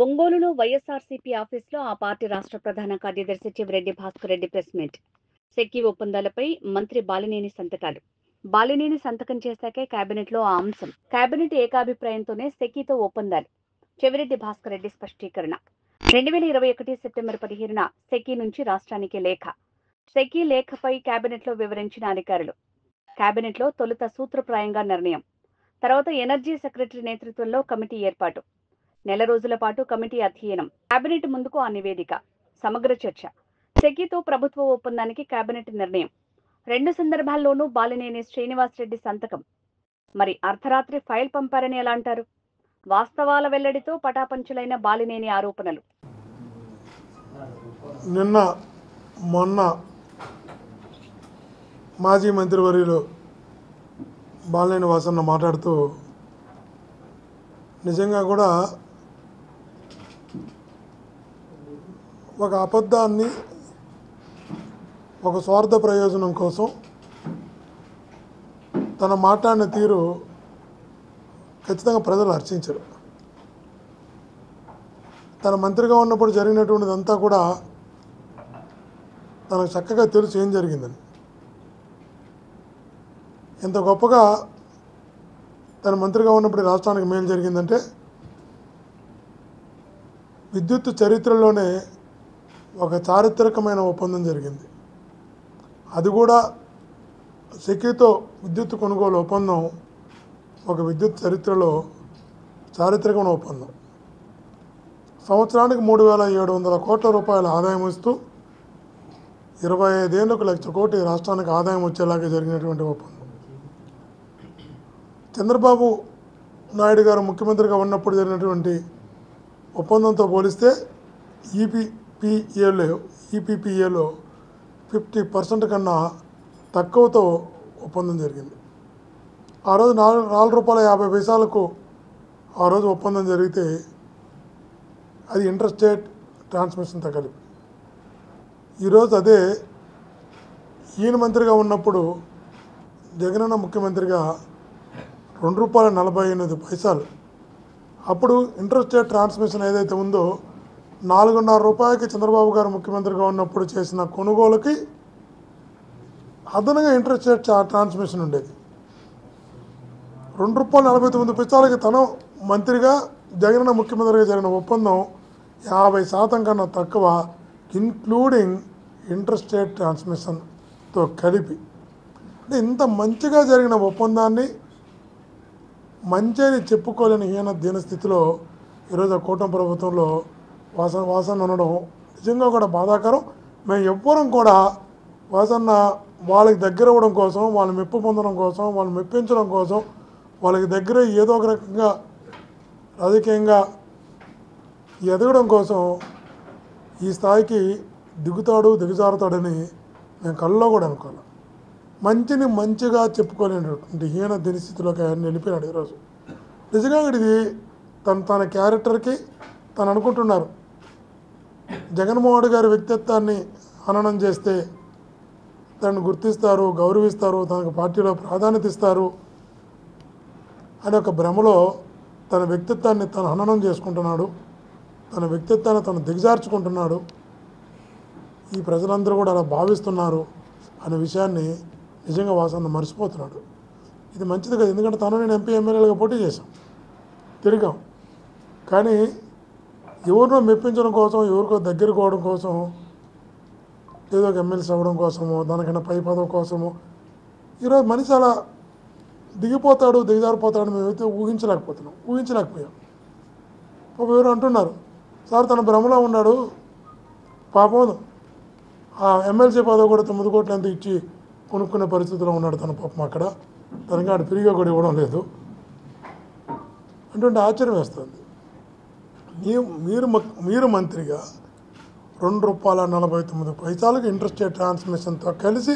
ఒంగోలులో వైఎస్ఆర్సీపీ ఆఫీసులో ఆ పార్టీ రాష్ట్ర ప్రధాన కార్యదర్శి చివరెడ్డి భాస్కర్ రెడ్డి ప్రెస్ మీట్. సెకీ ఒప్పందాలపై మంత్రి బాలినేని సంతకాలు. బాలినేని సంతకం చేశాకే కేబినెట్లో ఆ అంశం. కేబినెట్ ఏకాభిప్రాయంతోనే సెకీతో ఒప్పందాలు. చివరెడ్డి భాస్కర్ రెడ్డి స్పష్టీకరణ. 2021 సెప్టెంబర్ 17న సెకీ నుంచి రాష్ట్రానికి లేఖ. సెకీ లేఖపై కేబినెట్లో వివరించిన అధికారులు. కేబినెట్లో తొలుత సూత్రప్రాయంగా నిర్ణయం. తర్వాత ఎనర్జీ సెక్రటరీ నేతృత్వంలో కమిటీ ఏర్పాటు. నెల రోజుల పాటు కమిటీ అధ్యయనం. కేబినెట్ ముందుకు ఆ నివేదిక. సమగ్ర చర్చ. సెకీతో ప్రభుత్వ ఒప్పందానికి కేబినెట్ నిర్ణయం. 2 సందర్భాల్లోనూ బాలినేని శ్రీనివాసరెడ్డి సంతకం. మరి అర్ధరాత్రి ఫైల్ పంపారని ఎలా అంటారు? వాస్తవాల వెల్లడితో పటాపంచలైన బాలినేని ఆరోపణలు. నిన్న మొన్న మాజీ మంత్రివర్యులు బాలినేని వాసన్న మాట్లాడుతూ నిజంగా కూడా ఒక అబద్ధాన్ని ఒక స్వార్థ ప్రయోజనం కోసం తన మాట్లాడిన తీరు ఖచ్చితంగా ప్రజలు హర్షించరు. తన మంత్రిగా ఉన్నప్పుడు జరిగినటువంటిదంతా కూడా తనకు చక్కగా తెలుసు ఏం జరిగిందని. ఎంత గొప్పగా తన మంత్రిగా ఉన్నప్పుడు రాష్ట్రానికి మేలు జరిగిందంటే విద్యుత్ చరిత్రలోనే ఒక చారిత్రకమైన ఒప్పందం జరిగింది. అది కూడా సెకీతో విద్యుత్ కొనుగోలు ఒప్పందం ఒక విద్యుత్ చరిత్రలో చారిత్రకమైన ఒప్పందం. సంవత్సరానికి 3,700 కోట్ల రూపాయల ఆదాయం ఇస్తూ 25 ఏళ్లకు 1,00,000 కోటి రాష్ట్రానికి ఆదాయం వచ్చేలాగా జరిగినటువంటి ఒప్పందం. చంద్రబాబు నాయుడు గారు ముఖ్యమంత్రిగా ఉన్నప్పుడు జరిగినటువంటి ఒప్పందంతో పోలిస్తే ఈపీపీఏలో 50% కన్నా తక్కువతో ఒప్పందం జరిగింది. ఆ రోజు ₹4.50 ఆ రోజు ఒప్పందం జరిగితే అది ఇంటర్ స్టేట్ ట్రాన్స్మిషన్తో కలిపి. ఈరోజు అదే ఈయన మంత్రిగా ఉన్నప్పుడు జగనన్న ముఖ్యమంత్రిగా ₹2.48. అప్పుడు ఇంటర్ స్టేట్ ట్రాన్స్మిషన్ ఏదైతే ఉందో ₹4.5 చంద్రబాబు గారు ముఖ్యమంత్రిగా ఉన్నప్పుడు చేసిన కొనుగోలుకి అదనంగా ఇంటర్ స్టేట్ ట్రాన్స్మిషన్ ఉండేది. ₹2.49 తను మంత్రిగా జగనన్న ముఖ్యమంత్రిగా జరిగిన ఒప్పందం 50% కన్నా తక్కువ, ఇన్క్లూడింగ్ ఇంటర్ స్టేట్ ట్రాన్స్మిషన్తో కలిపి. అంటే ఇంత మంచిగా జరిగిన ఒప్పందాన్ని మంచి అని చెప్పుకోలేని దీన స్థితిలో ఈరోజు ఆ కూటమి ప్రభుత్వంలో వాసన్న ఉండడం నిజంగా కూడా బాధాకరం. మేము ఎవ్వరం కూడా వాసన్న వాళ్ళకి దగ్గర అవ్వడం కోసం, వాళ్ళని మెప్పు పొందడం కోసం, వాళ్ళని మెప్పించడం కోసం, వాళ్ళకి దగ్గర ఏదో ఒక రకంగా రాజకీయంగా ఎదగడం కోసం ఈ స్థాయికి దిగజారుతాడని మేము కళ్ళలో కూడా అనుకోవాలి. మంచిని మంచిగా చెప్పుకోలేనటువంటి దీని స్థితిలోకి ఆయన వెళ్ళిపోయినాడు ఈరోజు. నిజంగా ఇది తన క్యారెక్టర్కి తను అనుకుంటున్నారు జగన్మోహన్ గారి వ్యక్తిత్వాన్ని హననం చేస్తే తనను గుర్తిస్తారు, గౌరవిస్తారు, తనకు పార్టీలో ప్రాధాన్యత ఇస్తారు అనే ఒక భ్రమలో తన వ్యక్తిత్వాన్ని తను హననం చేసుకుంటున్నాడు, తన వ్యక్తిత్వాన్ని తను దిగజార్చుకుంటున్నాడు. ఈ ప్రజలందరూ కూడా అలా భావిస్తున్నారు అనే విషయాన్ని నిజంగా వాసన్న మర్చిపోతున్నాడు. ఇది మంచిది కదా, ఎందుకంటే తను నేను ఎంపీ ఎమ్మెల్యేలుగా పోటీ చేశాం, తిరిగాం. కానీ ఎవరినో మెప్పించడం కోసం, ఎవరికో దగ్గర కోవడం కోసం, ఏదో ఒక ఎమ్మెల్సీ అవ్వడం కోసమో, దానికన్నా పై పదవి కోసమో ఈరోజు మనిషి అలా దిగజారిపోతాడని మేమైతే ఊహించలేకపోయాం. ఎవరు అంటున్నారు సార్ తన భ్రమలో ఉన్నాడు, పాపం ఆ ఎమ్మెల్సీ పదవి కూడా 9 కోట్లు ఎంత ఇచ్చి కొనుక్కునే పరిస్థితిలో ఉన్నాడు తన పాపం. అక్కడ తనకి ఆడు ఫ్రీగా కూడా ఇవ్వడం లేదు అంటే ఆశ్చర్యం వేస్తుంది. మీరు మంత్రిగా ₹2.49 ఇంటర్ స్టేట్ ట్రాన్స్మిషన్తో కలిసి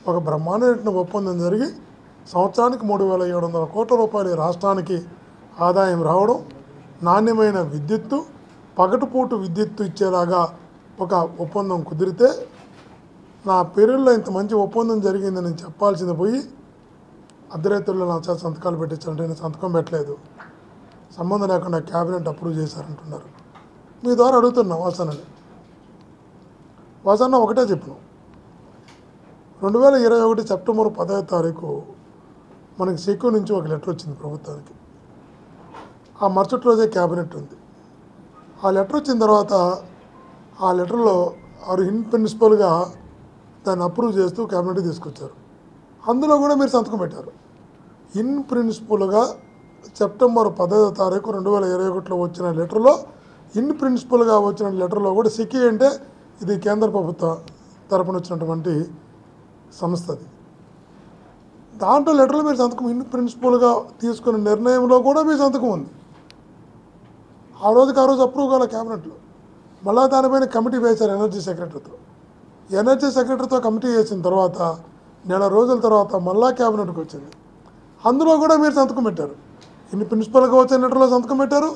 ఒక బ్రహ్మాండమైన ఒప్పందం జరిగి సంవత్సరానికి 3,700 కోట్ల రూపాయలు రాష్ట్రానికి ఆదాయం రావడం, నాణ్యమైన విద్యుత్తు, పగటిపూట విద్యుత్తు ఇచ్చేలాగా ఒక ఒప్పందం కుదిరితే నా పేరుల్లో ఇంత మంచి ఒప్పందం జరిగిందని నేను చెప్పాల్సింది పోయి అర్ధరాత్రుల్లో నా సంతకాలు పెట్టించాలంటే నేను సంతకం పెట్టలేదు, సంబంధం లేకుండా క్యాబినెట్ అప్రూవ్ చేశారంటున్నారు. మీ ద్వారా అడుగుతున్నా వాసనని. వాసన్న ఒకటే చెప్పినాం, 2021 సెప్టెంబర్ 10వ తారీఖు మనకి సెక్యూ నుంచి ఒక లెటర్ వచ్చింది ప్రభుత్వానికి. ఆ మరుసటి రోజే క్యాబినెట్ ఉంది. ఆ లెటర్ వచ్చిన తర్వాత ఆ లెటర్లో వారు ఇన్ ప్రిన్సిపల్గా దాన్ని అప్రూవ్ చేస్తూ క్యాబినెట్కి తీసుకొచ్చారు. అందులో కూడా మీరు సంతకం పెట్టారు. ఇన్ ప్రిన్సిపల్గా సెప్టెంబర్ 10వ తారీఖు 2021లో వచ్చిన లెటర్లో, ఇన్ ప్రిన్సిపల్గా వచ్చిన లెటర్లో కూడా సెక్యూ అంటే ఇది కేంద్ర ప్రభుత్వ తరపున వచ్చినటువంటి సంస్థది. దాంట్లో లెటర్లో మీరు సంతకం, ఇన్ ప్రిన్సిపల్గా తీసుకున్న నిర్ణయంలో కూడా మీ సంతకం ఉంది. ఆ రోజు అప్రూవ్ కావాలి క్యాబినెట్లో. మళ్ళీ దానిపైన కమిటీ వేశారు ఎనర్జీ సెక్రటరీతో కమిటీ వేసిన తర్వాత నెల రోజుల తర్వాత మళ్ళా క్యాబినెట్కి వచ్చింది. అందులో కూడా మీరు సంతకం పెట్టారు. ఇన్ని ప్రిన్సిపల్గా వచ్చిన లెటర్లో సంతకం పెట్టారు.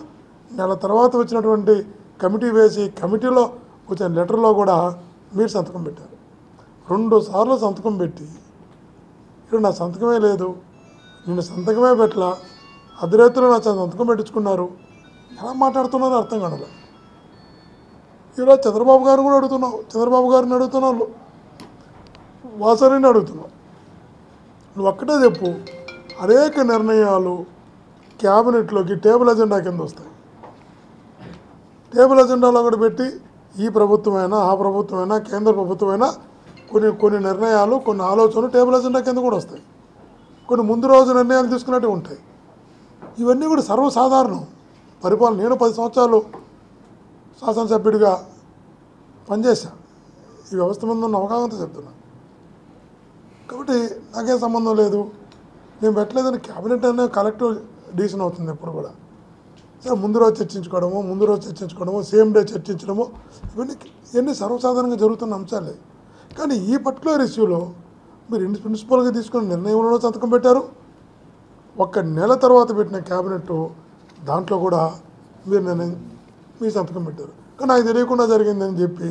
నెల తర్వాత వచ్చినటువంటి కమిటీ వేసి కమిటీలో వచ్చిన లెటర్లో కూడా మీరు సంతకం పెట్టారు. 2 సార్లు సంతకం పెట్టి ఇక్కడ నా సంతకమే లేదు, నేను సంతకమే పెట్టలా, అధిరేతులు నా సంతకం పెట్టించుకున్నారు, ఎలా మాట్లాడుతున్నారో అర్థం కాదు. ఈరోజు చంద్రబాబు గారిని కూడా అడుగుతున్నావు, చంద్రబాబు గారిని అడుగుతున్నావు, వాసరిని అడుగుతున్నావు. నువ్వు ఒక్కటే చెప్పు, అనేక నిర్ణయాలు క్యాబినెట్లోకి టేబుల్ ఎజెండా కింద వస్తాయి. టేబుల్ ఎజెండాలో కూడా పెట్టి ఈ ప్రభుత్వమైనా, ఆ ప్రభుత్వమైనా, కేంద్ర ప్రభుత్వమైనా కొన్ని నిర్ణయాలు, కొన్ని ఆలోచనలు టేబుల్ ఎజెండా కింద కూడా వస్తాయి. కొన్ని ముందు రోజు నిర్ణయాలు తీసుకున్నట్టు ఉంటాయి. ఇవన్నీ కూడా సర్వసాధారణం. పరిపాలన, నేను 10 సంవత్సరాలు శాసనసభ్యుడిగా పనిచేశాను. ఈ వ్యవస్థ మీద ఉన్న అవగాహనతో చెప్తున్నా. కాబట్టి నాకేం సంబంధం లేదు, నేను పెట్టలేదని క్యాబినెట్ అనేది కలెక్టివ్ డిసిషన్ అవుతుంది ఎప్పుడు కూడా. సరే, ముందు రోజు చర్చించుకోవడము, సేమ్ డే చర్చించడము, ఇవన్నీ సర్వసాధారణంగా జరుగుతున్న అంశాలే. కానీ ఈ పర్టికులర్ ఇష్యూలో మీరు ప్రిన్సిపల్గా తీసుకున్న నిర్ణయంలో సంతకం పెట్టారు. 1 నెల తర్వాత పెట్టిన క్యాబినెట్ దాంట్లో కూడా మీరు సంతకం పెట్టారు. కానీ నాకు తెలియకుండా జరిగిందని చెప్పి